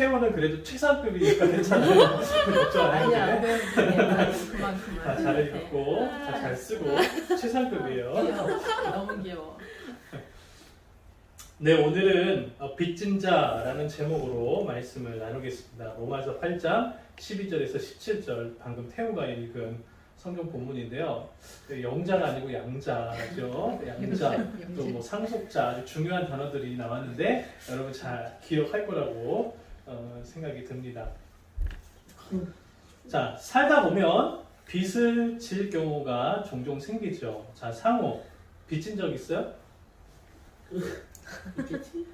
태호는 그래도 최상급이니까 괜찮아요. 걱정 안 해도 아니야, 돼. 그만. 다 잘 읽고, 다 잘 쓰고, 최상급이에요. 귀여워. 너무 귀여워. 네, 오늘은 빚진 자라는 제목으로 말씀을 나누겠습니다. 로마서 8장 12절에서 17절, 방금 태호가 읽은 성경 본문인데요. 영자가 아니고 양자죠. 양자, 또 뭐 상속자, 아주 중요한 단어들이 나왔는데 여러분 잘 기억할 거라고 생각이 듭니다. 자, 살다 보면 빚을 질 경우가 종종 생기죠. 자, 상호, 빚진 적 있어요? 있겠지?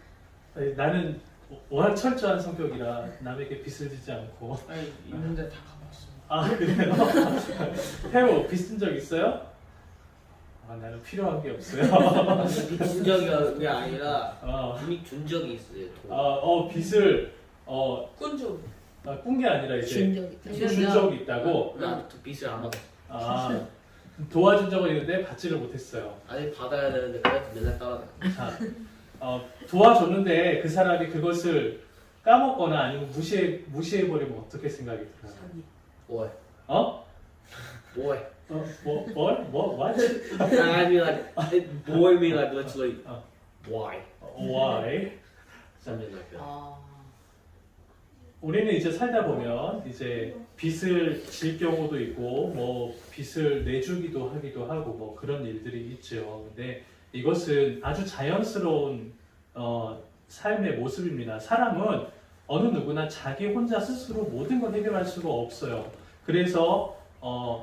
아니, 나는 워낙 철저한 성격이라 남에게 빚을 지지 않고. 아니 있는데 다 가봤어. 아, 그래요? 태호, 빚 쓴 적 있어요? 아, 나는 필요한 게 없어요. 준 적이 아니라 이미 준 적이 있어요. 빚을 꾼주. 꾼 게 아니라 이제 준 준 적이 있다고. 나부터 빚을 안 받아. 아, 도와준 적은 있는데 받지를 못했어요. 아니 받아야 되는데 그래도 맨날 따라다. 자, 도와줬는데 그 사람이 그것을 까먹거나 아니면 무시해버리면 어떻게 생각이 들어요? 뭐해? 어? 뭐해? What? 뭐해 mean literally why? Why? something like that. 우리는 이제 살다 보면 이제 빚을 질 경우도 있고 뭐 빚을 내주기도 하기도 하고 뭐 그런 일들이 있죠. 근데 이것은 아주 자연스러운 삶의 모습입니다. 사람은 어느 누구나 자기 혼자 스스로 모든 걸 해결할 수가 없어요. 그래서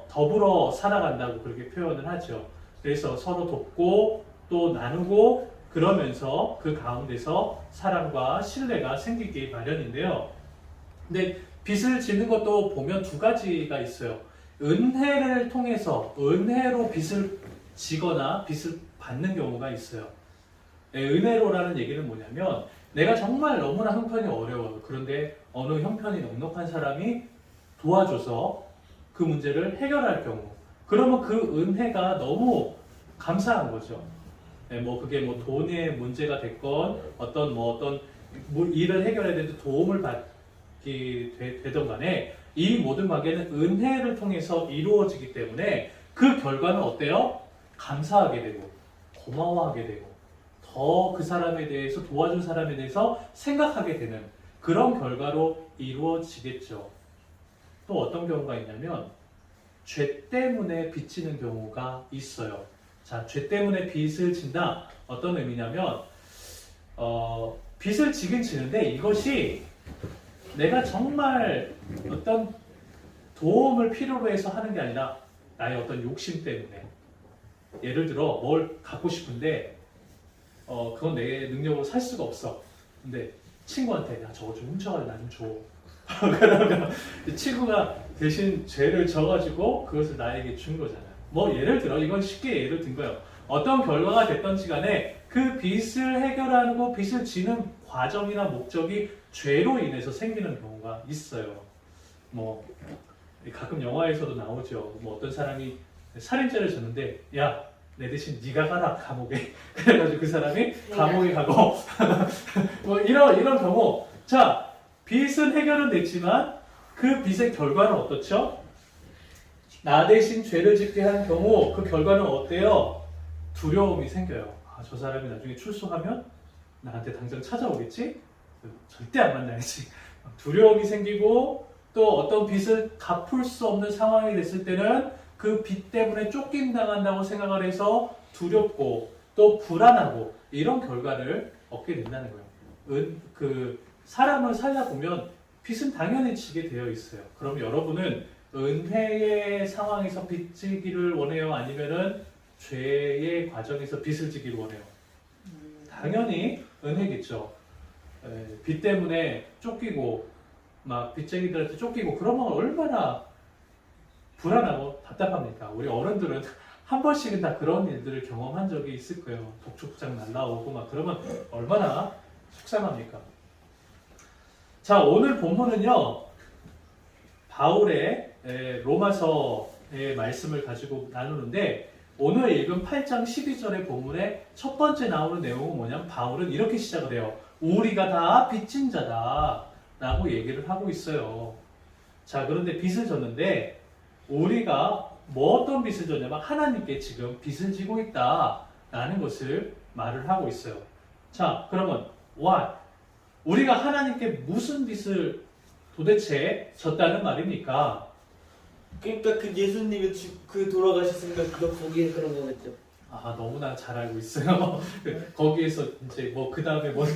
더불어 살아간다고 그렇게 표현을 하죠. 그래서 서로 돕고 또 나누고 그러면서 그 가운데서 사랑과 신뢰가 생기기 마련인데요. 근데 빚을 지는 것도 보면 두 가지가 있어요. 은혜를 통해서 은혜로 빚을 지거나 빚을 받는 경우가 있어요. 은혜로라는 얘기는 뭐냐면 내가 정말 너무나 형편이 어려워요. 그런데 어느 형편이 넉넉한 사람이 도와줘서 그 문제를 해결할 경우, 그러면 그 은혜가 너무 감사한 거죠. 뭐 그게 뭐 돈의 문제가 됐건 어떤 일을 해결해야 되는 도움을 되던 간에 이 모든 관계는 은혜를 통해서 이루어지기 때문에 그 결과는 어때요? 감사하게 되고 고마워하게 되고 더 그 사람에 대해서 도와준 사람에 대해서 생각하게 되는 그런 결과로 이루어지겠죠. 또 어떤 경우가 있냐면 죄 때문에 빚지는 경우가 있어요. 자, 죄 때문에 빚을 진다. 어떤 의미냐면 빚을 지긴 지는데 이것이 내가 정말 어떤 도움을 필요로 해서 하는 게 아니라 나의 어떤 욕심 때문에, 예를 들어 뭘 갖고 싶은데 그건 내 능력으로 살 수가 없어. 근데 친구한테 야 저거 좀 훔쳐가지고 나 좀 줘. 그러면 친구가 대신 죄를 져가지고 그것을 나에게 준 거잖아요. 뭐 예를 들어 이건 쉽게 예를 든 거예요. 어떤 결과가 됐던지 간에 그 빚을 해결하고 빚을 지는 과정이나 목적이 죄로 인해서 생기는 경우가 있어요. 뭐 가끔 영화에서도 나오죠. 뭐 어떤 사람이 살인죄를 졌는데 야 내 대신 네가 가라 감옥에. 그래가지고 그 사람이 감옥에 가고 뭐 이런 경우. 자, 빚은 해결은 됐지만 그 빚의 결과는 어떻죠? 나 대신 죄를 짓게 한 경우 그 결과는 어때요? 두려움이 생겨요. 아, 저 사람이 나중에 출소하면 나한테 당장 찾아오겠지? 절대 안 만나야지. 두려움이 생기고 또 어떤 빚을 갚을 수 없는 상황이 됐을 때는 그 빚 때문에 쫓긴당한다고 생각을 해서 두렵고 또 불안하고 이런 결과를 얻게 된다는 거예요. 사람을 살다 보면 빚은 당연히 지게 되어 있어요. 그럼 여러분은 은혜의 상황에서 빚지기를 원해요? 아니면은 죄의 과정에서 빚을 지기를 원해요? 당연히 은혜겠죠. 빚 때문에 쫓기고 막 빚쟁이들한테 쫓기고 그러면 얼마나 불안하고 답답합니까? 우리 어른들은 한 번씩은 다 그런 일들을 경험한 적이 있을 거예요. 독촉장 날라오고 막 그러면 얼마나 속상합니까? 자, 오늘 본문은요 바울의 로마서의 말씀을 가지고 나누는데 오늘 읽은 8장 12절의 본문의 첫 번째 나오는 내용은 뭐냐면 바울은 이렇게 시작을 해요. 우리가 다 빚진 자다. 라고 얘기를 하고 있어요. 자, 그런데 빚을 졌는데 우리가 뭐 어떤 빚을 졌냐면 하나님께 지금 빚을 지고 있다라는 것을 말을 하고 있어요. 자, 그러면 why? 우리가 하나님께 무슨 빚을 도대체 졌다는 말입니까? 그러니까 그 예수님이 그 돌아가셨으니까 그거 거기에 그런 거겠죠. 아, 너무나 잘 알고 있어요. 거기에서 이제 뭐 그 다음에 뭔데?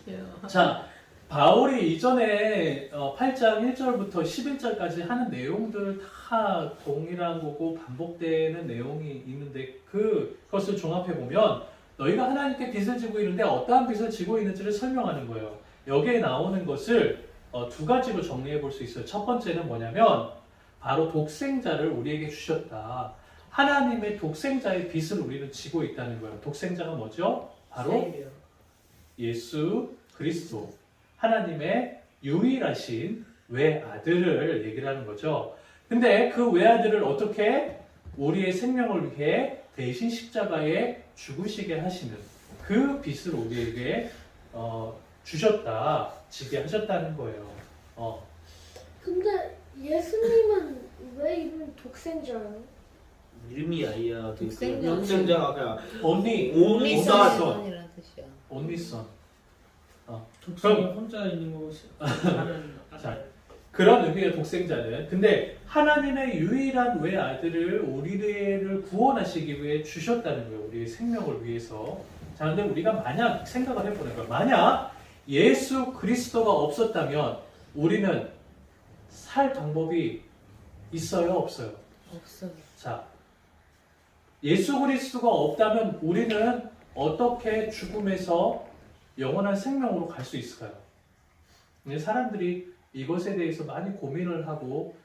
귀여워. 자, 바울이 이전에 8장 1절부터 11절까지 하는 내용들 다 동일한 거고 반복되는 내용이 있는데 그것을 종합해 보면 너희가 하나님께 빚을 지고 있는데 어떠한 빚을 지고 있는지를 설명하는 거예요. 여기에 나오는 것을 두 가지로 정리해 볼 수 있어요. 첫 번째는 뭐냐면 바로 독생자를 우리에게 주셨다. 하나님의 독생자의 빚을 우리는 지고 있다는 거예요. 독생자가 뭐죠? 바로 예수 그리스도. 하나님의 유일하신 외아들을 얘기를 하는 거죠. 근데 그 외아들을 어떻게 우리의 생명을 위해 대신 십자가에 죽으시게 하시는 그 빚을 우리에게 주셨다, 지게 하셨다는 거예요. 근데 예수님은 왜 이름 독생자예요? 이름이 아니야. 독생자. 독생자가 그냥 only only son. 이라는 뜻이야. only son. 독생이 혼자 있는 것이 자, 그런 의미의 독생자는 근데 하나님의 유일한 외아들을 우리를 구원하시기 위해 주셨다는 거예요. 우리의 생명을 위해서. 자, 근데 우리가 만약 생각을 해보는 거예요. 만약 예수 그리스도가 없었다면 우리는 살 방법이 있어요, 없어요? 없어요. 자, 예수 그리스도가 없다면 우리는 어떻게 죽음에서 영원한 생명으로 갈 수 있을까요? 사람들이 이것에 대해서 많이 고민을 하고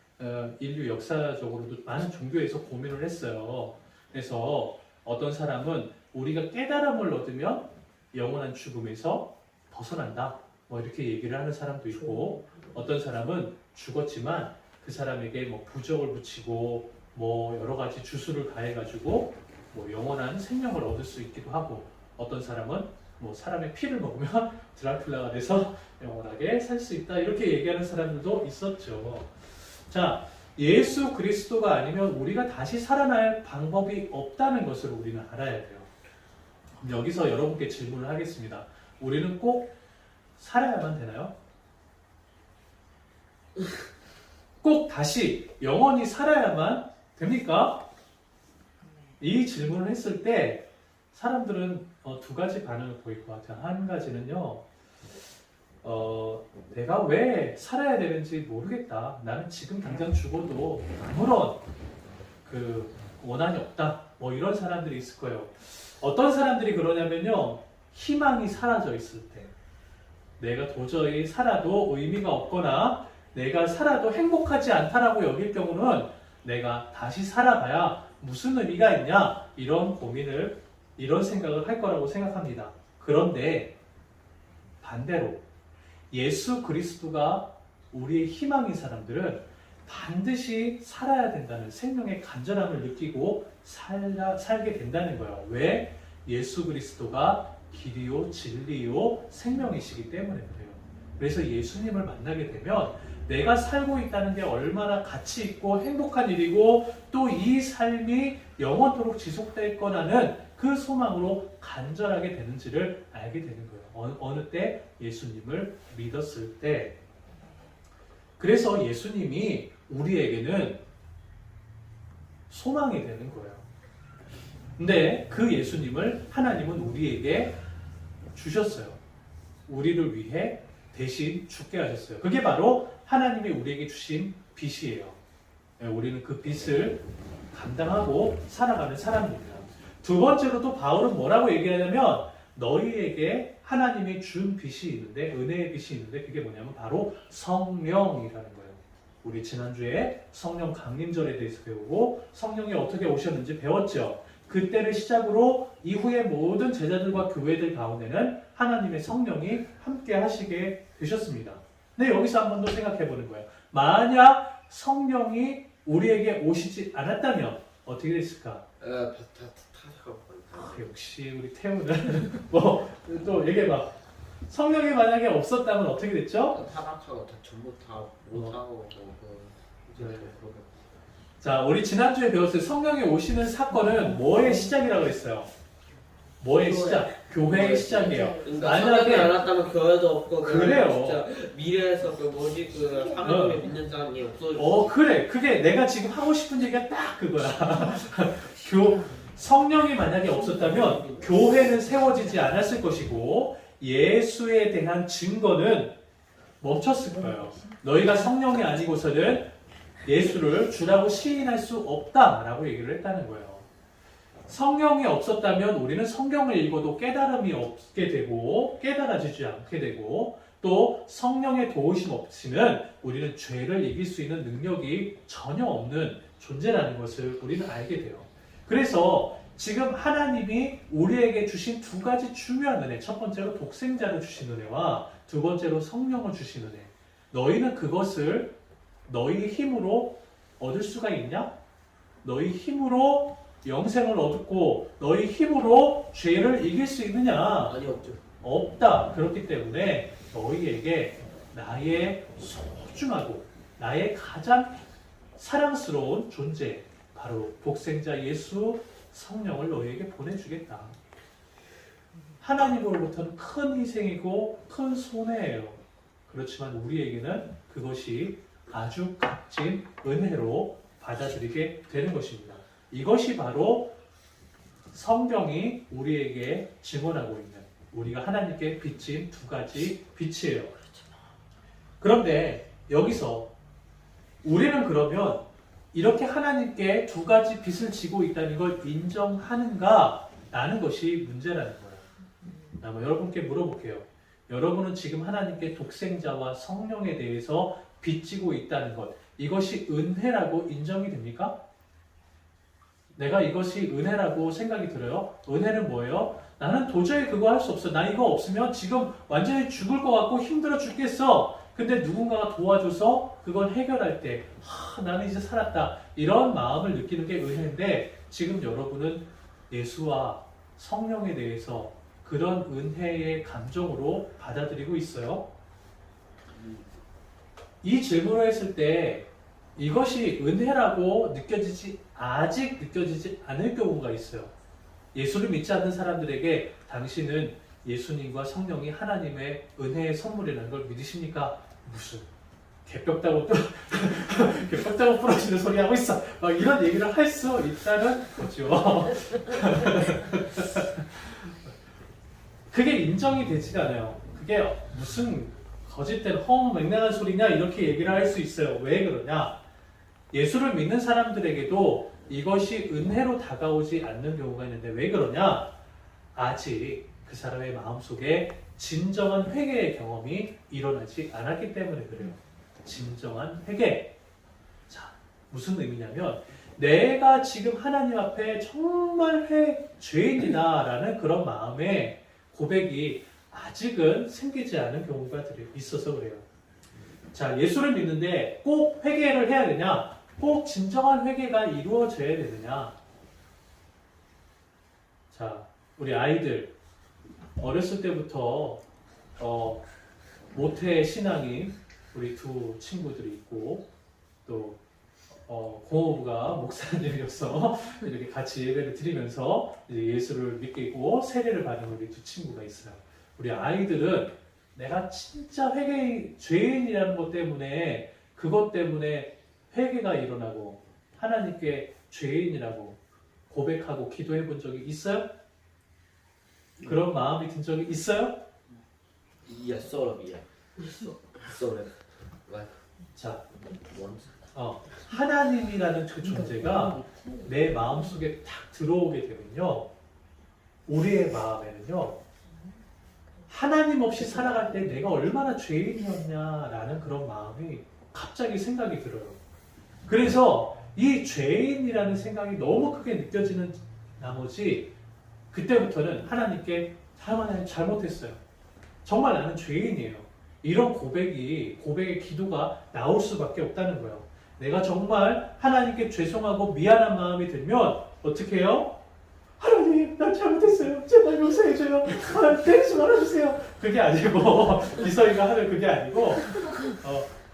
인류 역사적으로도 많은 종교에서 고민을 했어요. 그래서 어떤 사람은 우리가 깨달음을 얻으면 영원한 죽음에서 벗어난다. 뭐 이렇게 얘기를 하는 사람도 있고 어떤 사람은 죽었지만 그 사람에게 뭐 부적을 붙이고 뭐 여러 가지 주술을 가해가지고 뭐 영원한 생명을 얻을 수 있기도 하고 어떤 사람은 뭐 사람의 피를 먹으면 드라큘라가 돼서 영원하게 살 수 있다 이렇게 얘기하는 사람들도 있었죠. 자, 예수 그리스도가 아니면 우리가 다시 살아날 방법이 없다는 것을 우리는 알아야 돼요. 여기서 여러분께 질문을 하겠습니다. 우리는 꼭 살아야만 되나요? 꼭 다시 영원히 살아야만 됩니까? 이 질문을 했을 때 사람들은 두 가지 반응을 보일 것 같아요. 한 가지는요, 내가 왜 살아야 되는지 모르겠다. 나는 지금 당장 죽어도 아무런 그 원한이 없다. 뭐 이런 사람들이 있을 거예요. 어떤 사람들이 그러냐면요, 희망이 사라져 있을 때, 내가 도저히 살아도 의미가 없거나 내가 살아도 행복하지 않다라고 여길 경우는 내가 다시 살아봐야 무슨 의미가 있냐 이런 생각을 할 거라고 생각합니다. 그런데 반대로 예수 그리스도가 우리의 희망인 사람들은 반드시 살아야 된다는 생명의 간절함을 느끼고 살게 된다는 거예요. 왜? 예수 그리스도가 길이요 진리요 생명이시기 때문에 그래요. 그래서 예수님을 만나게 되면 내가 살고 있다는 게 얼마나 가치 있고 행복한 일이고 또 이 삶이 영원토록 지속될 거라는 그 소망으로 간절하게 되는지를 알게 되는 거예요. 어느 때? 예수님을 믿었을 때. 그래서 예수님이 우리에게는 소망이 되는 거예요. 근데 그 예수님을 하나님은 우리에게 주셨어요. 우리를 위해 대신 죽게 하셨어요. 그게 바로 하나님이 우리에게 주신 빚이에요. 우리는 그 빚을 감당하고 살아가는 사람입니다. 두 번째로 또 바울은 뭐라고 얘기하냐면 너희에게 하나님이 준 빚이 있는데 은혜의 빚이 있는데 그게 뭐냐면 바로 성령이라는 거예요. 우리 지난주에 성령 강림절에 대해서 배우고 성령이 어떻게 오셨는지 배웠죠. 그때를 시작으로 이후의 모든 제자들과 교회들 가운데는 하나님의 성령이 함께 하시게 되셨습니다. 근데 여기서 한 번 더 생각해 보는 거예요. 만약 성령이 우리에게 오시지 않았다면 어떻게 됐을까? 타작할 뻔. 역시 우리 태우는 뭐 또 얘기해봐. 성령이 만약에 없었다면 어떻게 됐죠? 타락하고 다 전부 다 못하고 이제 그렇게. 자, 우리 지난주에 배웠을 때 성령이 오시는 사건은 뭐의 시작이라고 했어요? 뭐의 시작? 교회의 시작이에요. 그러니까 만약에- 성령이 안 왔다면 교회도 없고 그래요. 진짜 미래에서 그 뭐지 그 하나님을 믿는 사람이 없어졌어. 그래. 그게 내가 지금 하고 싶은 얘기가 딱 그거야. 성령이 만약에 없었다면 교회는 세워지지 않았을 것이고 예수에 대한 증거는 멈췄을 거예요. 너희가 성령이 아니고서는 예수를 주라고 시인할 수 없다라고 얘기를 했다는 거예요. 성령이 없었다면 우리는 성경을 읽어도 깨달음이 없게 되고 깨달아지지 않게 되고 또 성령의 도우심 없이는 우리는 죄를 이길 수 있는 능력이 전혀 없는 존재라는 것을 우리는 알게 돼요. 그래서 지금 하나님이 우리에게 주신 두 가지 중요한 은혜, 첫 번째로 독생자를 주신 은혜와 두 번째로 성령을 주신 은혜. 너희는 그것을 너희 힘으로 얻을 수가 있냐? 너희 힘으로 영생을 얻고 너희 힘으로 죄를 이길 수 있느냐? 아니 없죠. 없다. 그렇기 때문에 너희에게 나의 소중하고 나의 가장 사랑스러운 존재, 바로 독생자 예수 성령을 너희에게 보내주겠다. 하나님으로부터는 큰 희생이고 큰 손해예요. 그렇지만 우리에게는 그것이 아주 값진 은혜로 받아들이게 되는 것입니다. 이것이 바로 성경이 우리에게 증언하고 있는, 우리가 하나님께 빚진 두 가지 빛이에요. 그런데 여기서 우리는 그러면 이렇게 하나님께 두 가지 빚을 지고 있다는 걸 인정하는가? 라는 것이 문제라는 거예요. 한번 여러분께 물어볼게요. 여러분은 지금 하나님께 독생자와 성령에 대해서 빚지고 있다는 것, 이것이 은혜라고 인정이 됩니까? 내가 이것이 은혜라고 생각이 들어요? 은혜는 뭐예요? 나는 도저히 그거 할 수 없어. 나 이거 없으면 지금 완전히 죽을 것 같고 힘들어 죽겠어. 근데 누군가가 도와줘서 그걸 해결할 때 나는 이제 살았다. 이런 마음을 느끼는 게 은혜인데 지금 여러분은 예수와 성령에 대해서 그런 은혜의 감정으로 받아들이고 있어요? 이 질문을 했을 때 이것이 은혜라고 아직 느껴지지 않을 경우가 있어요. 예수를 믿지 않는 사람들에게 당신은 예수님과 성령이 하나님의 은혜의 선물이라는 걸 믿으십니까? 무슨 개벽 따고 부러지는 소리 하고 있어. 막 이런 얘기를 할 수 있다는 거죠. 그게 인정이 되지가 않아요. 그게 무슨 거짓된 허무맹랑한 소리냐 이렇게 얘기를 할 수 있어요. 왜 그러냐? 예수를 믿는 사람들에게도 이것이 은혜로 다가오지 않는 경우가 있는데 왜 그러냐? 아직 그 사람의 마음속에 진정한 회개의 경험이 일어나지 않았기 때문에 그래요. 진정한 회개. 자, 무슨 의미냐면 내가 지금 하나님 앞에 정말 죄인이다라는 그런 마음의 고백이 아직은 생기지 않은 경우가 있어서 그래요. 자, 예수를 믿는데 꼭 회개를 해야 되냐? 꼭 진정한 회개가 이루어져야 되느냐? 자, 우리 아이들 어렸을 때부터 모태 신앙이 우리 두 친구들이 있고 또 고모부가 목사님이어서 이렇게 같이 예배를 드리면서 이제 예수를 믿고 세례를 받은 우리 두 친구가 있어요. 우리 아이들은 내가 진짜 죄인이라는 것 때문에 그것 때문에 회개가 일어나고 하나님께 죄인이라고 고백하고 기도해 본 적이 있어요? 그런 마음이 든 적이 있어요? Yes, sort of, yeah. Sort of. Like 자, once. 하나님이라는 그 존재가 내 마음속에 탁 들어오게 되면요, 우리의 마음에는요, 하나님 없이 살아갈 때 내가 얼마나 죄인이었냐라는 그런 마음이 갑자기 생각이 들어요. 그래서 이 죄인이라는 생각이 너무 크게 느껴지는 나머지 그때부터는 하나님께 하나님 잘못했어요. 정말 나는 죄인이에요. 이런 고백의 기도가 나올 수밖에 없다는 거예요. 내가 정말 하나님께 죄송하고 미안한 마음이 들면 어떻게 해요? 하나님, 잘못했어요. 제발 용서해줘요. 때리지 말아주세요. 그게 아니고 기성이가 하는 그게 아니고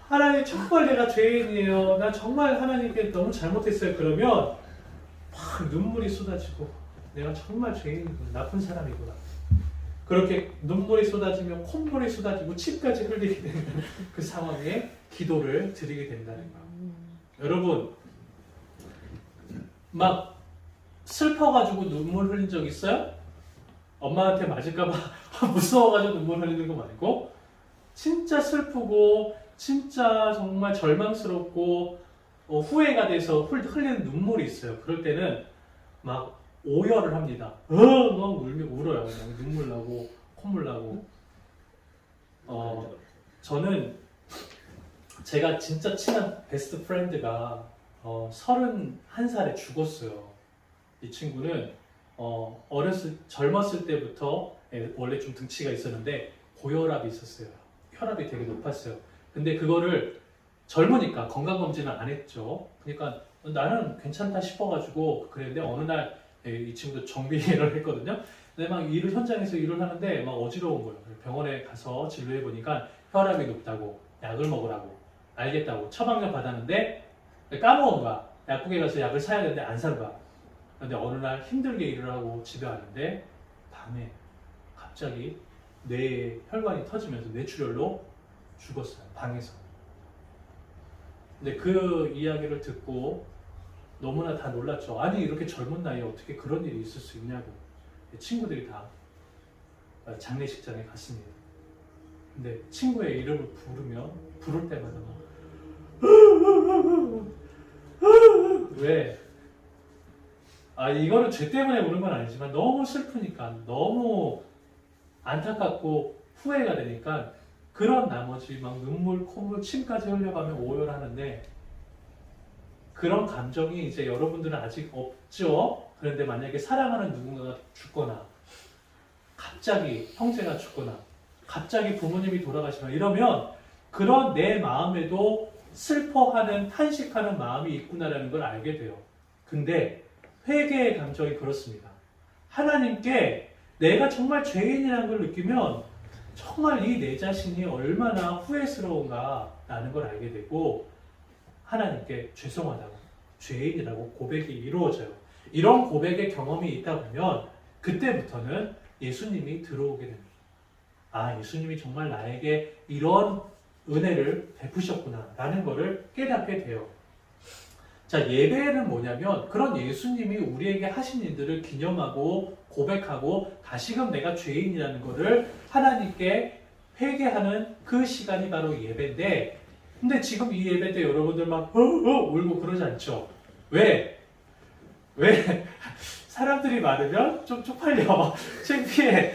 하나님 정말 내가 죄인이에요. 나 정말 하나님께 너무 잘못했어요. 그러면 막 눈물이 쏟아지고 내가 정말 죄인이구나. 나쁜 사람이구나. 그렇게 눈물이 쏟아지며 콧물이 쏟아지고 침까지 흘리게 되는 그 상황에 기도를 드리게 된다는 거예요. 여러분 막 슬퍼가지고 눈물 흘린 적 있어요? 엄마한테 맞을까봐 무서워가지고 눈물 흘리는 거 말고 진짜 슬프고 진짜 정말 절망스럽고 후회가 돼서 흘리는 눈물이 있어요. 그럴 때는 막 오열을 합니다. 막 울어요. 그냥 눈물 나고 콧물 나고. 저는 제가 진짜 친한 베스트 프렌드가 31살에 죽었어요. 이 친구는 젊었을 때부터 원래 좀 등치가 있었는데 고혈압이 있었어요. 혈압이 되게 높았어요. 근데 그거를 젊으니까 건강검진을 안 했죠. 그러니까 나는 괜찮다 싶어가지고 그랬는데 어느 날 이 친구도 정비 일을 했거든요. 근데 막 현장에서 일을 하는데 막 어지러운 거예요. 병원에 가서 진료해 보니까 혈압이 높다고 약을 먹으라고 알겠다고 처방전 받았는데 까먹은 거야. 약국에 가서 약을 사야 되는데 안 산 거야. 근데 어느 날 힘들게 일을 하고 집에 왔는데 밤에 갑자기 뇌에 혈관이 터지면서 뇌출혈로 죽었어요. 방에서. 근데 그 이야기를 듣고 너무나 다 놀랐죠. 아니 이렇게 젊은 나이에 어떻게 그런 일이 있을 수 있냐고. 친구들이 다 장례식장에 갔습니다. 근데 친구의 이름을 부를 때마다 막 왜? 이거는 죄 때문에 우는 건 아니지만 너무 슬프니까 너무 안타깝고 후회가 되니까 그런 나머지 막 눈물, 콧물, 침까지 흘려가며 오열하는데 그런 감정이 이제 여러분들은 아직 없죠. 그런데 만약에 사랑하는 누군가가 죽거나 갑자기 형제가 죽거나 갑자기 부모님이 돌아가시거나 이러면 그런 내 마음에도 슬퍼하는 탄식하는 마음이 있구나라는 걸 알게 돼요. 근데 회개의 감정이 그렇습니다. 하나님께 내가 정말 죄인이라는 걸 느끼면 정말 이 내 자신이 얼마나 후회스러운가라는 걸 알게 되고 하나님께 죄송하다고 죄인이라고 고백이 이루어져요. 이런 고백의 경험이 있다 보면 그때부터는 예수님이 들어오게 됩니다. 예수님이 정말 나에게 이런 은혜를 베푸셨구나 라는 것을 깨닫게 돼요. 자, 예배는 뭐냐면 그런 예수님이 우리에게 하신 일들을 기념하고 고백하고 다시금 내가 죄인이라는 것을 하나님께 회개하는 그 시간이 바로 예배인데 근데 지금 이 예배 때 여러분들 막 울고 그러지 않죠? 왜? 사람들이 많으면 좀 쪽팔려, 창피해.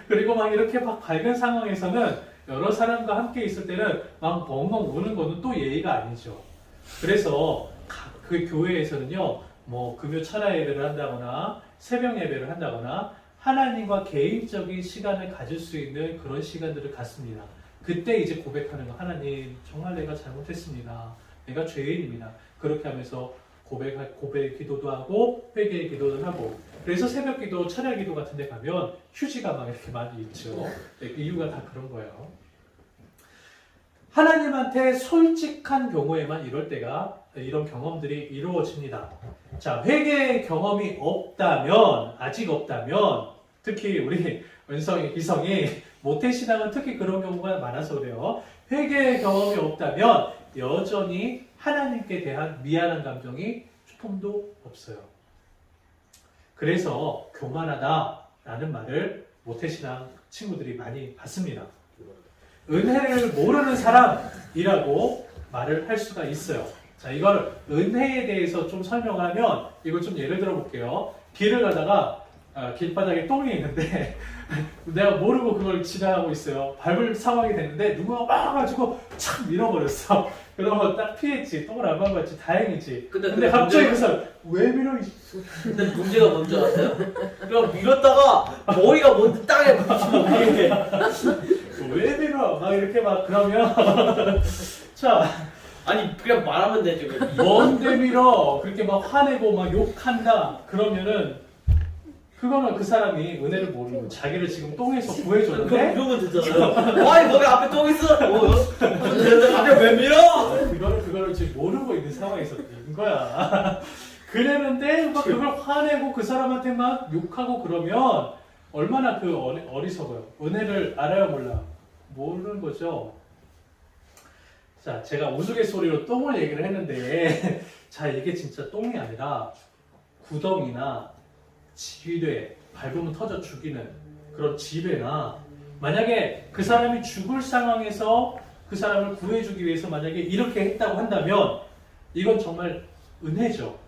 그리고 막 이렇게 막 밝은 상황에서는 여러 사람과 함께 있을 때는 막 벙벙 우는 거는 또 예의가 아니죠. 그래서 그 교회에서는요, 뭐 금요 철야 예배를 한다거나 새벽 예배를 한다거나 하나님과 개인적인 시간을 가질 수 있는 그런 시간들을 갖습니다. 그때 이제 고백하는 거, 하나님 정말 내가 잘못했습니다. 내가 죄인입니다. 그렇게 하면서 고백 기도도 하고 회개의 기도를 하고 그래서 새벽 기도, 철야 기도 같은 데 가면 휴지가 막 이렇게 많이 있죠. 이유가 다 그런 거예요. 하나님한테 솔직한 경우에만 이런 경험들이 이루어집니다. 자, 회개의 경험이 아직 없다면 특히 우리 은성이, 기성이 모태신앙은 특히 그런 경우가 많아서 그래요. 회개의 경험이 없다면 여전히 하나님께 대한 미안한 감정이 조금도 없어요. 그래서 교만하다라는 말을 모태신앙 친구들이 많이 받습니다. 은혜를 모르는 사람이라고 말을 할 수가 있어요. 자, 이걸 은혜에 대해서 좀 설명하면 이걸 좀 예를 들어 볼게요. 길을 가다가 길바닥에 똥이 있는데 내가 모르고 그걸 지나가고 있어요. 밟을 상황이 됐는데 누군가 막 와가지고 착 밀어버렸어. 그러면 딱 피했지. 똥을 안 밟았지. 다행이지. 근데 갑자기 그래서 왜 밀어? 근데 문제가 뭔지 아세요? 그냥 밀었다가 머리가 먼저 땅에 부딪히면 왜 밀어? 막 이렇게 막 그러면 자, 아니 그냥 말하면 되죠. 뭔데 밀어? 그렇게 막 화내고 막 욕한다. 그러면은 그거는 그 사람이 은혜를 모르는 거야. 자기를 지금 똥에서 그럼 구해줬는데 이러면 되잖아요. 아니 거기 앞에 똥 있어. 갑자기 왜 밀어? 그거를 지금 모르고 있는 상황에서 있는 거야. 그랬는데 막 그걸 화내고 그 사람한테 막 욕하고 그러면 얼마나 그 어리석어요. 은혜를 알아야 몰라. 모르는 거죠. 자, 제가 우스갯소리로 똥을 얘기를 했는데 자, 이게 진짜 똥이 아니라 구덩이나 지뢰, 밟으면 터져 죽이는 그런 지뢰나 만약에 그 사람이 죽을 상황에서 그 사람을 구해주기 위해서 만약에 이렇게 했다고 한다면 이건 정말 은혜죠.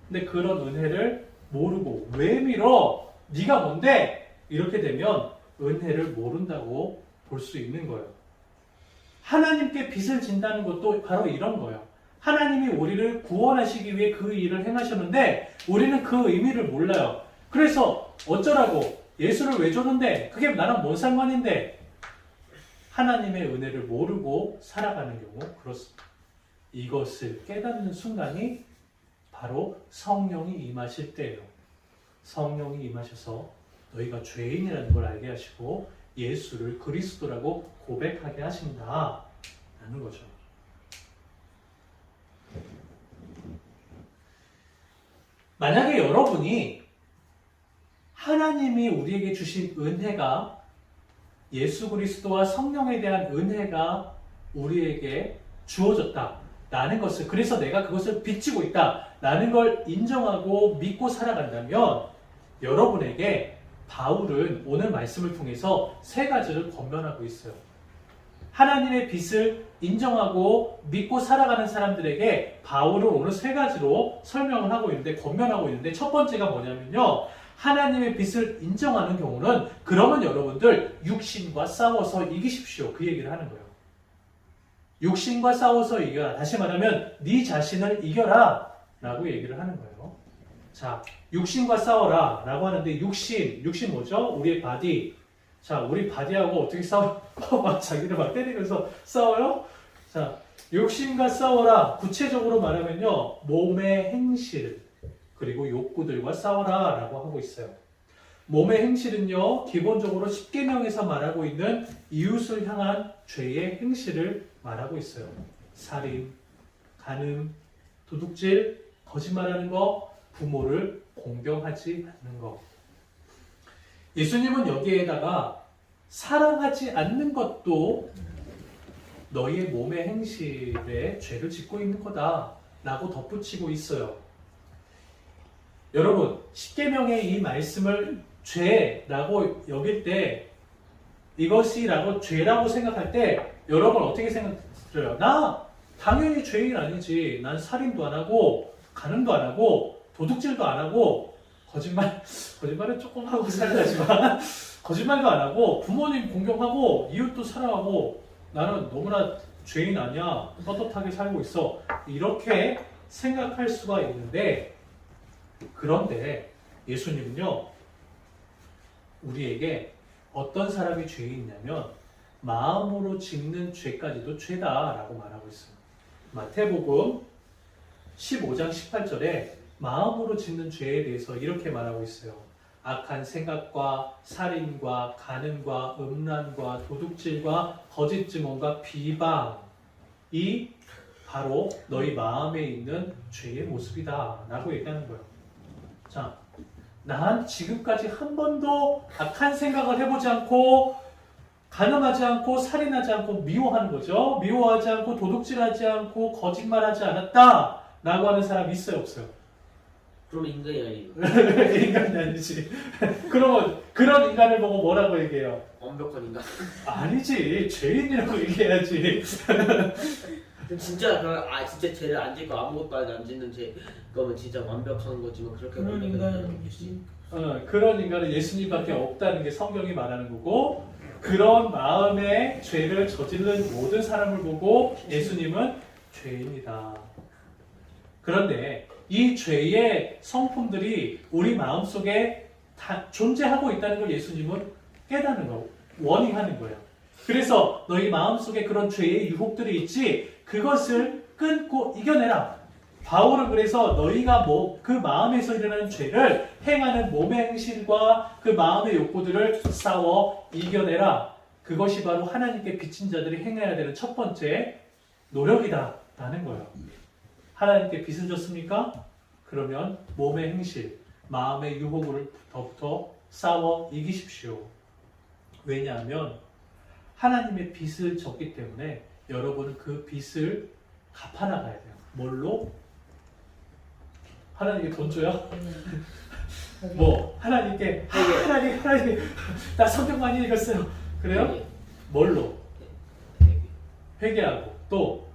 근데 그런 은혜를 모르고 왜 밀어? 네가 뭔데? 이렇게 되면 은혜를 모른다고 볼 수 있는 거예요. 하나님께 빚을 진다는 것도 바로 이런 거예요. 하나님이 우리를 구원하시기 위해 그 일을 행하셨는데 우리는 그 의미를 몰라요. 그래서 어쩌라고? 예수를 왜 줬는데? 그게 나랑 뭔 상관인데? 하나님의 은혜를 모르고 살아가는 경우 그렇습니다. 이것을 깨닫는 순간이 바로 성령이 임하실 때예요. 성령이 임하셔서 너희가 죄인이라는 걸 알게 하시고 예수를 그리스도라고 고백하게 하신다 라는 거죠. 만약에 여러분이 하나님이 우리에게 주신 은혜가 예수 그리스도와 성령에 대한 은혜가 우리에게 주어졌다 라는 것을, 그래서 내가 그것을 빚지고 있다 라는 걸 인정하고 믿고 살아간다면 여러분에게 바울은 오늘 말씀을 통해서 세 가지를 권면하고 있어요. 하나님의 빚을 인정하고 믿고 살아가는 사람들에게 바울은 오늘 세 가지로 설명을 하고 있는데, 권면하고 있는데, 첫 번째가 뭐냐면요, 하나님의 빚을 인정하는 경우는 그러면 여러분들 육신과 싸워서 이기십시오, 그 얘기를 하는 거예요. 육신과 싸워서 이겨라. 다시 말하면 네 자신을 이겨라 라고 얘기를 하는 거예요. 자, 육신과 싸워라 라고 하는데, 육신 뭐죠? 우리의 바디. 자, 우리 바디하고 어떻게 싸워? 막 자기를 막 때리면서 싸워요? 자, 육신과 싸워라. 구체적으로 말하면요, 몸의 행실 그리고 욕구들과 싸워라 라고 하고 있어요. 몸의 행실은요, 기본적으로 십계명에서 말하고 있는 이웃을 향한 죄의 행실을 말하고 있어요. 살인, 간음, 도둑질, 거짓말하는 거, 부모를 공경하지 않는 거. 예수님은 여기에다가 사랑하지 않는 것도 너희의 몸의 행실에 죄를 짓고 있는 거다 라고 덧붙이고 있어요. 여러분, 십계명의 이 말씀을 죄라고 여길 때, 이것이라고 죄라고 생각할 때 여러분 어떻게 생각해요? 나 당연히 죄인 아니지. 난 살인도 안 하고 간음도 안 하고 도둑질도 안 하고 거짓말은 조금 하고 살다지만 거짓말도 안 하고 부모님 공경하고 이웃도 사랑하고 나는 너무나 죄인 아니야. 떳떳하게 살고 있어. 이렇게 생각할 수가 있는데, 그런데 예수님은요, 우리에게 어떤 사람이 죄인이냐면 마음으로 짓는 죄까지도 죄다라고 말하고 있습니다. 마태복음 15장 18절에 마음으로 짓는 죄에 대해서 이렇게 말하고 있어요. 악한 생각과 살인과 간음과 음란과 도둑질과 거짓 증언과 비방이 바로 너희 마음에 있는 죄의 모습이다 라고 얘기하는 거예요. 자, 난 지금까지 한 번도 악한 생각을 해보지 않고 간음하지 않고 살인하지 않고 미워하는 거죠. 미워하지 않고 도둑질하지 않고 거짓말하지 않았다 라고 하는 사람이 있어요, 없어요? 그럼 인간이 아니에요. 인간이 아니지. 그러면 그런 인간을 보고 뭐라고 얘기해요? 완벽한 인간. 아니지, 죄인이라고 얘기해야지. 진짜 진짜 죄를 안 짓고 아무것도 안 짓는 죄 그러면 진짜 완벽한 거지만 그렇게 그런 완벽하지 인간은 않아요. 예수님. 그런 인간은 예수님밖에 없다는 게 성경이 말하는 거고, 그런 마음에 죄를 저지른 모든 사람을 보고 예수님은 죄인이다. 그런데 이 죄의 성품들이 우리 마음속에 다 존재하고 있다는 걸 예수님은 깨닫는 거, 워닝하는 거예요. 그래서 너희 마음속에 그런 죄의 유혹들이 있지, 그것을 끊고 이겨내라. 바울은 그래서 너희가 그 마음에서 일어나는 죄를 행하는 몸의 행실과 그 마음의 욕구들을 싸워 이겨내라. 그것이 바로 하나님께 비친 자들이 행해야 되는 첫 번째 노력이다 라는 거예요. 하나님께 빚을 졌습니까? 그러면 몸의 행실, 마음의 유혹으로부터 싸워 이기십시오. 왜냐하면 하나님의 빚을 졌기 때문에 여러분은 그 빚을 갚아나가야 돼요. 뭘로? 하나님께 돈 줘요? 뭐 하나님께 하나님 나 성경 많이 읽었어요. 그래요? 뭘로? 회개하고 또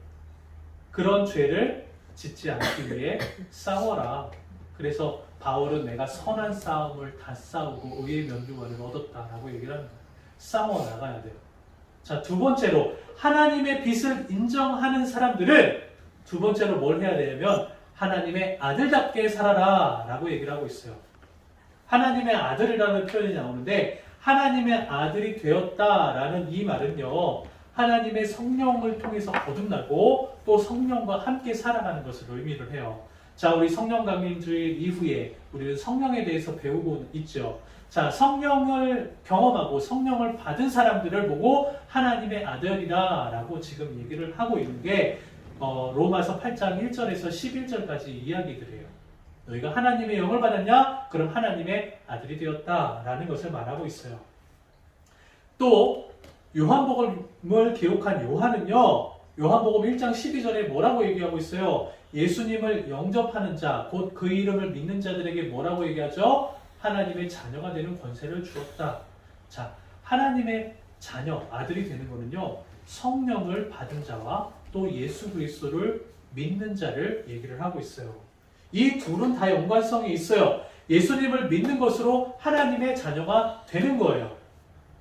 그런 죄를 짓지 않기 위해 싸워라. 그래서 바울은 내가 선한 싸움을 다 싸우고 의의 면류관을 얻었다라고 얘기를 하는 거예요. 싸워 나가야 돼요. 자, 두 번째로 하나님의 빚을 인정하는 사람들은 두 번째로 뭘 해야 되냐면 하나님의 아들답게 살아라 라고 얘기를 하고 있어요. 하나님의 아들이라는 표현이 나오는데 하나님의 아들이 되었다라는 이 말은요, 하나님의 성령을 통해서 거듭나고 또 성령과 함께 살아가는 것을 의미를 해요. 자, 우리 성령 강림주일 이후에 우리는 성령에 대해서 배우고 있죠. 자, 성령을 경험하고 성령을 받은 사람들을 보고 하나님의 아들이다 라고 지금 얘기를 하고 있는 게 로마서 8장 1절에서 11절까지 이야기들이에요. 너희가 하나님의 영을 받았냐? 그럼 하나님의 아들이 되었다 라는 것을 말하고 있어요. 또 요한복음을 기록한 요한은요, 요한복음 1장 12절에 뭐라고 얘기하고 있어요? 예수님을 영접하는 자, 곧 그 이름을 믿는 자들에게 뭐라고 얘기하죠? 하나님의 자녀가 되는 권세를 주었다. 자, 하나님의 자녀, 아들이 되는 거는요, 성령을 받은 자와 또 예수 그리스도를 믿는 자를 얘기를 하고 있어요. 이 둘은 다 연관성이 있어요. 예수님을 믿는 것으로 하나님의 자녀가 되는 거예요.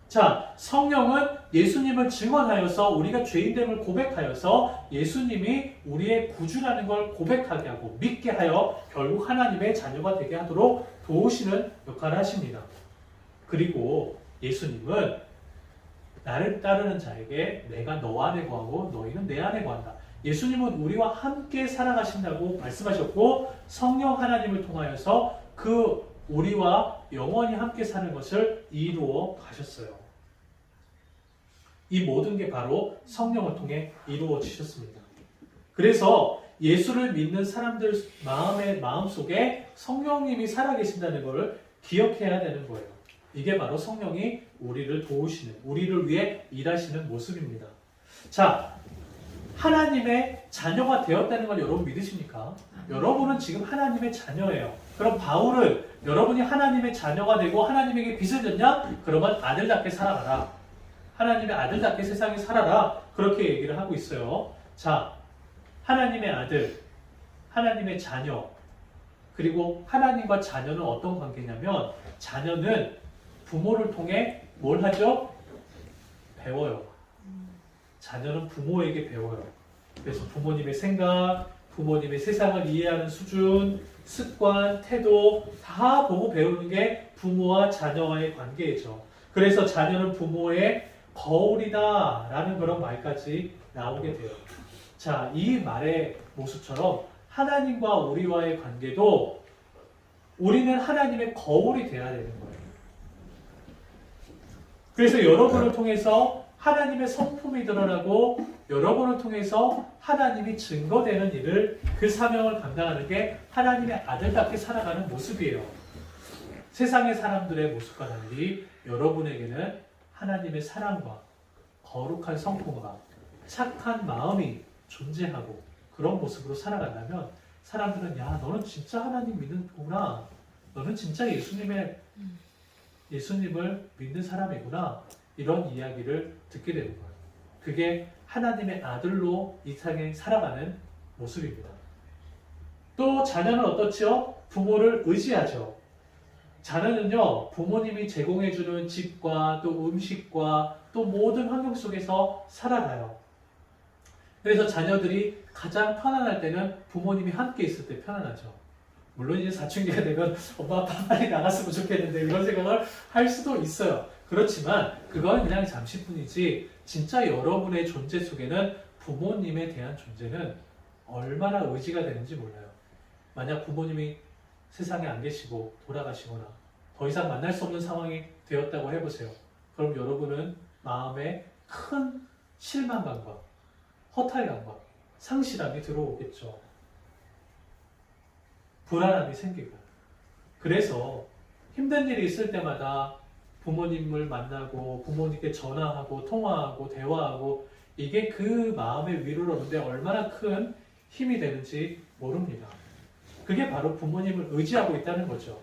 자, 성령은 예수님을 증언하여서 우리가 죄인됨을 고백하여서 예수님이 우리의 구주라는 걸 고백하게 하고 믿게 하여 결국 하나님의 자녀가 되게 하도록 도우시는 역할을 하십니다. 그리고 예수님은 나를 따르는 자에게 내가 너 안에 거하고 너희는 내 안에 거한다. 예수님은 우리와 함께 살아가신다고 말씀하셨고 성령 하나님을 통하여서 그 우리와 영원히 함께 사는 것을 이루어 가셨어요. 이 모든 게 바로 성령을 통해 이루어지셨습니다. 그래서 예수를 믿는 사람들 마음속에 성령님이 살아계신다는 것을 기억해야 되는 거예요. 이게 바로 성령이 우리를 도우시는, 우리를 위해 일하시는 모습입니다. 자, 하나님의 자녀가 되었다는 걸 여러분 믿으십니까? 여러분은 지금 하나님의 자녀예요. 그럼 바울은 여러분이 하나님의 자녀가 되고 하나님에게 빚을 졌냐? 그러면 아들답게 살아가라. 하나님의 아들답게 세상에 살아라. 그렇게 얘기를 하고 있어요. 자, 하나님의 아들, 하나님의 자녀, 그리고 하나님과 자녀는 어떤 관계냐면 자녀는 부모를 통해 뭘 하죠? 배워요. 자녀는 부모에게 배워요. 그래서 부모님의 생각, 부모님의 세상을 이해하는 수준, 습관, 태도 다 보고 배우는 게 부모와 자녀와의 관계이죠. 그래서 자녀는 부모의 거울이다 라는 그런 말까지 나오게 돼요. 자, 이 말의 모습처럼 하나님과 우리와의 관계도 우리는 하나님의 거울이 돼야 되는 거예요. 그래서 여러분을 통해서 하나님의 성품이 드러나고 여러분을 통해서 하나님이 증거되는 일을, 그 사명을 감당하는 게 하나님의 아들답게 살아가는 모습이에요. 세상의 사람들의 모습과 달리 여러분에게는 하나님의 사랑과 거룩한 성품과 착한 마음이 존재하고 그런 모습으로 살아간다면 사람들은 야, 너는 진짜 하나님 믿는구나. 너는 진짜 예수님을 믿는 사람이구나. 이런 이야기를 듣게 되는 거예요. 그게 하나님의 아들로 이 세상에 살아가는 모습입니다. 또 자녀는 어떻죠? 부모를 의지하죠. 자녀는요, 부모님이 제공해주는 집과 또 음식과 또 모든 환경 속에서 살아가요. 그래서 자녀들이 가장 편안할 때는 부모님이 함께 있을 때 편안하죠. 물론 이제 사춘기가 되면 엄마 아빠 빨리 나갔으면 좋겠는데 이런 생각을 할 수도 있어요. 그렇지만 그건 그냥 잠시뿐이지 진짜 여러분의 존재 속에는 부모님에 대한 존재는 얼마나 의지가 되는지 몰라요. 만약 부모님이 세상에 안 계시고 돌아가시거나 더 이상 만날 수 없는 상황이 되었다고 해보세요. 그럼 여러분은 마음에 큰 실망감과 허탈감과 상실함이 들어오겠죠. 불안함이 생기고. 그래서 힘든 일이 있을 때마다 부모님을 만나고 부모님께 전화하고 통화하고 대화하고 이게 그 마음의 위로를 얻는데 얼마나 큰 힘이 되는지 모릅니다. 그게 바로 부모님을 의지하고 있다는 거죠.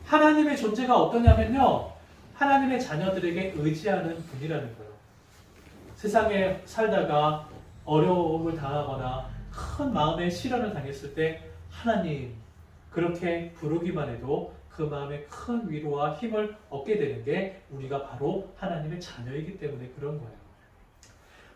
하나님의 존재가 어떠냐면요. 하나님의 자녀들에게 의지하는 분이라는 거예요. 세상에 살다가 어려움을 당하거나 큰 마음의 시련을 당했을 때 하나님 그렇게 부르기만 해도 그 마음에 큰 위로와 힘을 얻게 되는 게 우리가 바로 하나님의 자녀이기 때문에 그런 거예요.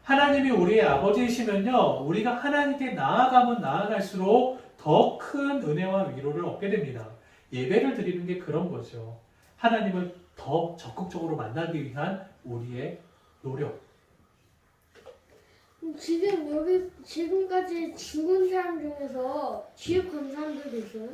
하나님이 우리의 아버지이시면요. 우리가 하나님께 나아가면 나아갈수록 더 큰 은혜와 위로를 얻게 됩니다. 예배를 드리는 게 그런 거죠. 하나님을 더 적극적으로 만나기 위한 우리의 노력. 지금 여기 지금까지 죽은 사람 중에서 지옥 간 사람들도 있어요?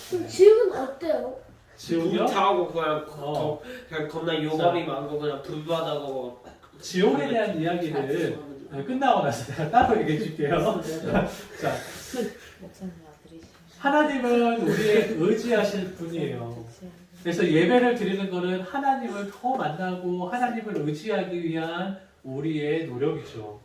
그럼 지옥은 어때요? 지옥이요? 불타고 그냥 어. 그냥 겁나 요감이 많고 그냥 불바다고 지옥에 대한 이야기를 끝나고 나서 내가 따로 얘기해 줄게요. 자, 목사님 아들이시. 하나님은 우리의 의지하실 분이에요. 그래서 예배를 드리는 것은 하나님을 더 만나고 하나님을 의지하기 위한 우리의 노력이죠.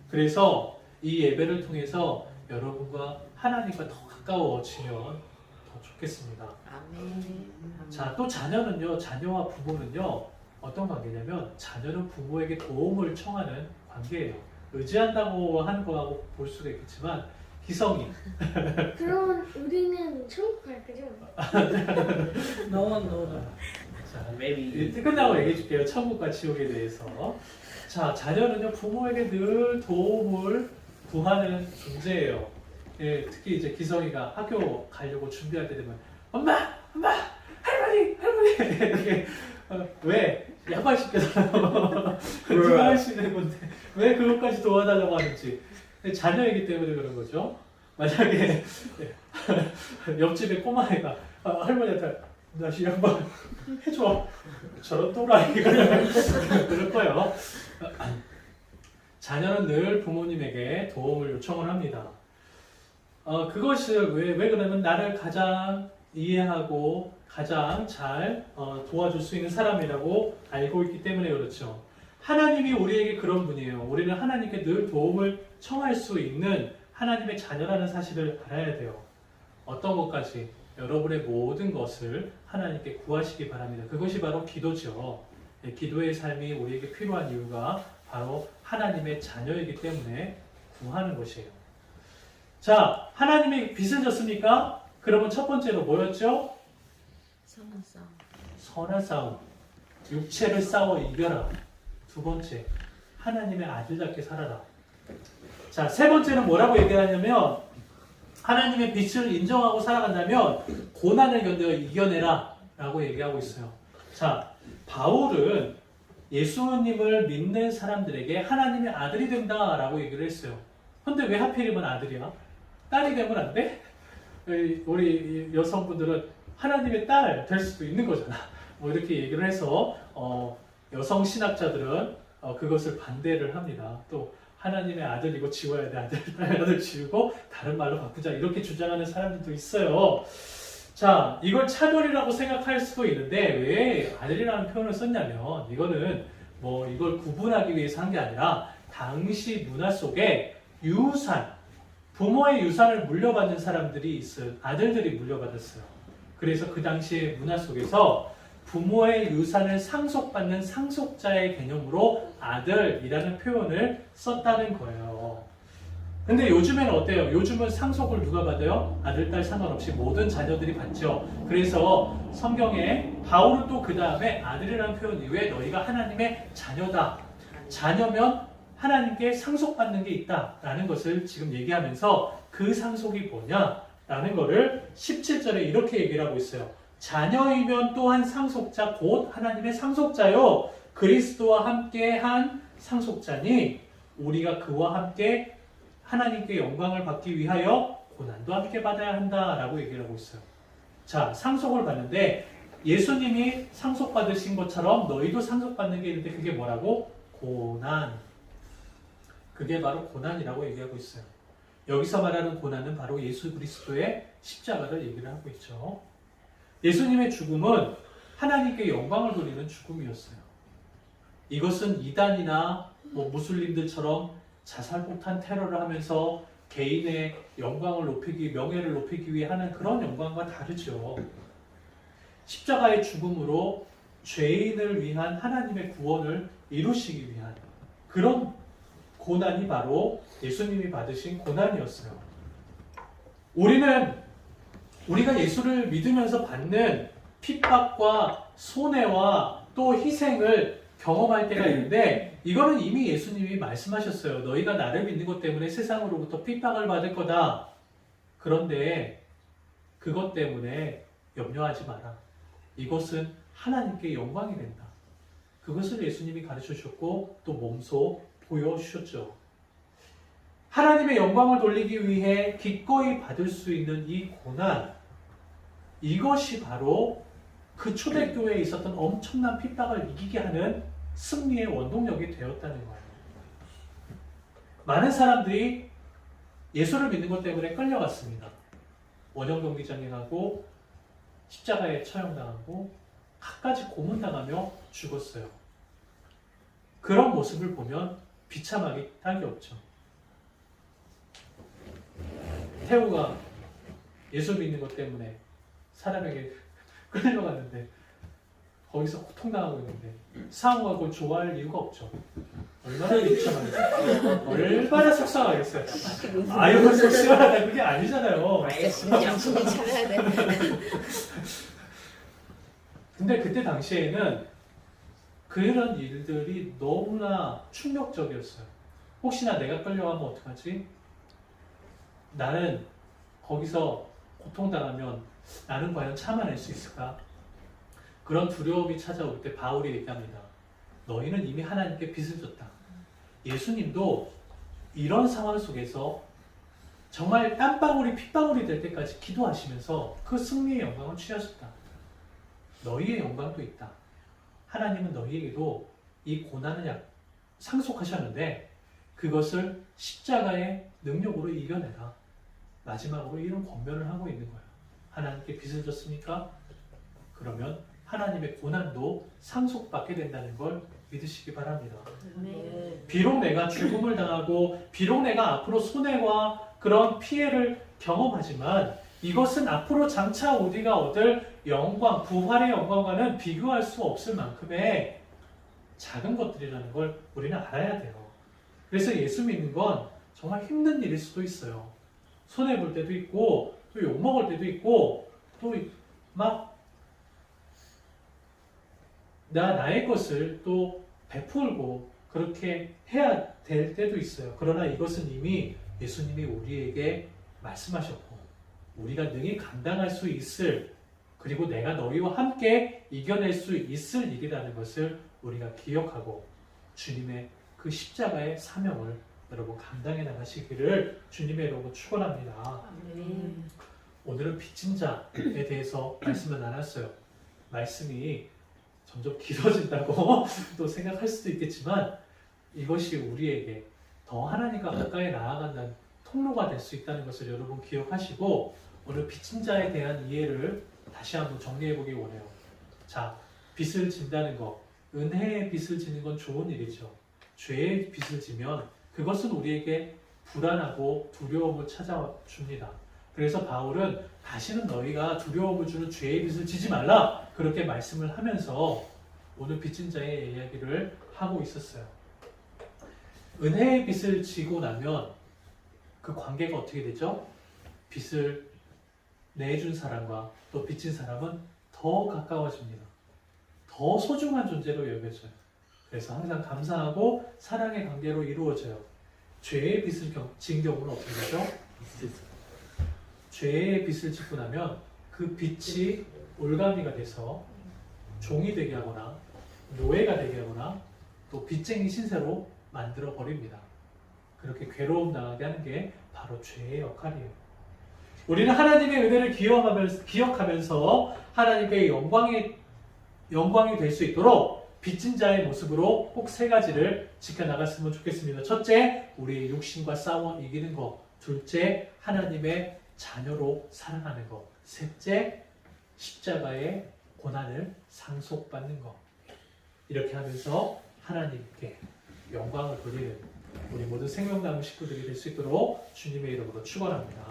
그래서 이 예배를 통해서 여러분과 하나님과 더 가까워지면 더 좋겠습니다. 아멘. 자, 또 자녀는요, 자녀와 부모는요, 어떤 관계냐면 자녀는 부모에게 도움을 청하는 관계예요. 의지한다고 하는 거하고 볼 수가 있겠지만 기성이 그러면 우리는 천국 갈 거죠? 너는 자, maybe 이제 끝나고 얘기해 줄게요. 천국과 지옥에 대해서. 자, 자녀는요, 부모에게 늘 도움을 구하는 존재예요. 예, 특히 이제 기성이가 학교 가려고 준비할 때 되면 엄마! 엄마! 할머니! 할머니! 이렇게 왜? 양말시켜달라고 누가 할 수 있는 건데 왜 그것까지 도와달라고 하는지 자녀이기 때문에 그런 거죠. 만약에 옆집에 꼬마애가 할머니한테 나 양말 해줘 저런 또라이가 그럴 거예요. 자녀는 늘 부모님에게 도움을 요청을 합니다. 그것을 왜 그러면 나를 가장 이해하고 가장 잘 도와줄 수 있는 사람이라고 알고 있기 때문에 그렇죠. 하나님이 우리에게 그런 분이에요. 우리는 하나님께 늘 도움을 청할 수 있는 하나님의 자녀라는 사실을 알아야 돼요. 어떤 것까지? 여러분의 모든 것을 하나님께 구하시기 바랍니다. 그것이 바로 기도죠. 기도의 삶이 우리에게 필요한 이유가 바로 하나님의 자녀이기 때문에 구하는 것이에요. 자, 하나님의 빚을 졌습니까? 그러면 첫 번째로 뭐였죠? 선한 싸움. 선한 싸움. 육체를 싸워 이겨라. 두 번째, 하나님의 아들답게 살아라. 자, 세 번째는 뭐라고 얘기하냐면 하나님의 빛을 인정하고 살아간다면 고난을 견뎌 이겨내라 라고 얘기하고 있어요. 자, 바울은 예수님을 믿는 사람들에게 하나님의 아들이 된다라고 얘기를 했어요. 근데 왜 하필이면 아들이야? 딸이 되면 안 돼? 우리 여성분들은 하나님의 딸 될 수도 있는 거잖아. 뭐 이렇게 얘기를 해서 여성 신학자들은 그것을 반대를 합니다. 또 하나님의 아들이고 지워야 돼. 아들 지우고 다른 말로 바꾸자. 이렇게 주장하는 사람들도 있어요. 자, 이걸 차별이라고 생각할 수도 있는데 왜 아들이라는 표현을 썼냐면 이거는 뭐 이걸 구분하기 위해서 한 게 아니라 당시 문화 속에 유산, 부모의 유산을 물려받는 사람들이 있어요. 아들들이 물려받았어요. 그래서 그 당시의 문화 속에서 부모의 유산을 상속받는 상속자의 개념으로 아들이라는 표현을 썼다는 거예요. 근데 요즘에는 어때요? 요즘은 상속을 누가 받아요? 아들, 딸 상관없이 모든 자녀들이 받죠. 그래서 성경에 바울은 또 그 다음에 아들이라는 표현 이후에 너희가 하나님의 자녀다. 자녀면 하나님께 상속받는 게 있다라는 것을 지금 얘기하면서 그 상속이 뭐냐라는 거를 17절에 이렇게 얘기를 하고 있어요. 자녀이면 또한 상속자 곧 하나님의 상속자요 그리스도와 함께 한 상속자니 우리가 그와 함께 하나님께 영광을 받기 위하여 고난도 함께 받아야 한다라고 얘기를 하고 있어요. 자, 상속을 받는데 예수님이 상속받으신 것처럼 너희도 상속받는 게 있는데 그게 뭐라고? 고난. 그게 바로 고난이라고 얘기하고 있어요. 여기서 말하는 고난은 바로 예수 그리스도의 십자가를 얘기를 하고 있죠. 예수님의 죽음은 하나님께 영광을 돌리는 죽음이었어요. 이것은 이단이나 무슬림들처럼 자살폭탄 테러를 하면서 개인의 영광을 높이기, 명예를 높이기 위해 하는 그런 영광과 다르죠. 십자가의 죽음으로 죄인을 위한 하나님의 구원을 이루시기 위한 그런 고난이 바로 예수님이 받으신 고난이었어요. 우리가 예수를 믿으면서 받는 핍박과 손해와 또 희생을 경험할 때가 있는데 이거는 이미 예수님이 말씀하셨어요. 너희가 나를 믿는 것 때문에 세상으로부터 핍박을 받을 거다. 그런데 그것 때문에 염려하지 마라. 이것은 하나님께 영광이 된다. 그것을 예수님이 가르쳐 주셨고 또 몸소 보여주셨죠. 하나님의 영광을 돌리기 위해 기꺼이 받을 수 있는 이 고난, 이것이 바로 그 초대교회에 있었던 엄청난 핍박을 이기게 하는 승리의 원동력이 되었다는 거예요. 많은 사람들이 예수를 믿는 것 때문에 끌려갔습니다. 원형 경기장행하고 십자가에 처형당하고 갖가지 고문당하며 죽었어요. 그런 모습을 보면 비참하기 딱이 없죠. 태우가 예수 믿는 것 때문에 사람에게 끌려갔는데 거기서 고통당하고 있는데 상호가 그걸 좋아할 이유가 없죠. 얼마나 비참하겠어요. 얼마나 속상하겠어요. 아유 속 시원하다 그게 아니잖아요. 양심이 차려야 돼. 근데 그때 당시에는 그런 일들이 너무나 충격적이었어요. 혹시나 내가 끌려가면 어떡하지? 나는 거기서 고통당하면 나는 과연 참아낼 수 있을까? 그런 두려움이 찾아올 때 바울이 얘기합니다. 너희는 이미 하나님께 빚을 졌다. 예수님도 이런 상황 속에서 정말 땀방울이 핏방울이 될 때까지 기도하시면서 그 승리의 영광을 취하셨다. 너희의 영광도 있다. 하나님은 너희에게도 이 고난을 상속하셨는데 그것을 십자가의 능력으로 이겨내라. 마지막으로 이런 권면을 하고 있는 거예요. 하나님께 빚을 졌으니까 그러면 하나님의 고난도 상속받게 된다는 걸 믿으시기 바랍니다. 비록 내가 죽음을 당하고 비록 내가 앞으로 손해와 그런 피해를 경험하지만 이것은 앞으로 장차 우리가 얻을 영광, 부활의 영광과는 비교할 수 없을 만큼의 작은 것들이라는 걸 우리는 알아야 돼요. 그래서 예수 믿는 건 정말 힘든 일일 수도 있어요. 손해볼 때도 있고 또 욕먹을 때도 있고 또 막 나의 것을 또 베풀고 그렇게 해야 될 때도 있어요. 그러나 이것은 이미 예수님이 우리에게 말씀하셨고 우리가 능히 감당할 수 있을 그리고 내가 너희와 함께 이겨낼 수 있을 일이라는 것을 우리가 기억하고 주님의 그 십자가의 사명을 여러분 감당해 나가시기를 주님의 이름으로 축원합니다. 오늘은 빚진 자에 대해서 말씀을 나눴어요. 말씀이 점점 길어진다고 또 생각할 수도 있겠지만 이것이 우리에게 더 하나님과 가까이 나아간다는 통로가 될 수 있다는 것을 여러분 기억하시고 오늘 빚진 자에 대한 이해를 다시 한번 정리해 보기 원해요. 자, 빚을 진다는 것, 은혜의 빚을 지는 건 좋은 일이죠. 죄의 빚을 지면 그것은 우리에게 불안하고 두려움을 찾아줍니다. 그래서 바울은 다시는 너희가 두려움을 주는 죄의 빚을 지지 말라 그렇게 말씀을 하면서 오늘 빚진 자의 이야기를 하고 있었어요. 은혜의 빚을 지고 나면 그 관계가 어떻게 되죠? 빚을 내준 사람과 또 빚진 사람은 더 가까워집니다. 더 소중한 존재로 여겨져요. 그래서 항상 감사하고 사랑의 관계로 이루어져요. 죄의 빚을 진 경우는 어떻게 되죠? 죄의 빚을 짓고 나면 그 빚이 올가미가 돼서 종이 되게 하거나 노예가 되게 하거나 또 빚쟁이 신세로 만들어 버립니다. 그렇게 괴로움 당하게 하는 게 바로 죄의 역할이에요. 우리는 하나님의 은혜를 기억하면서 하나님의 영광이 될 수 있도록 빚진 자의 모습으로 꼭 세 가지를 지켜나갔으면 좋겠습니다. 첫째, 우리의 육신과 싸워 이기는 것. 둘째, 하나님의 자녀로 살아가는 것. 셋째, 십자가의 고난을 상속받는 것. 이렇게 하면서 하나님께 영광을 돌리는 우리 모든 생명나무 식구들이 될 수 있도록 주님의 이름으로 축원합니다.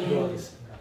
기도하겠습니다.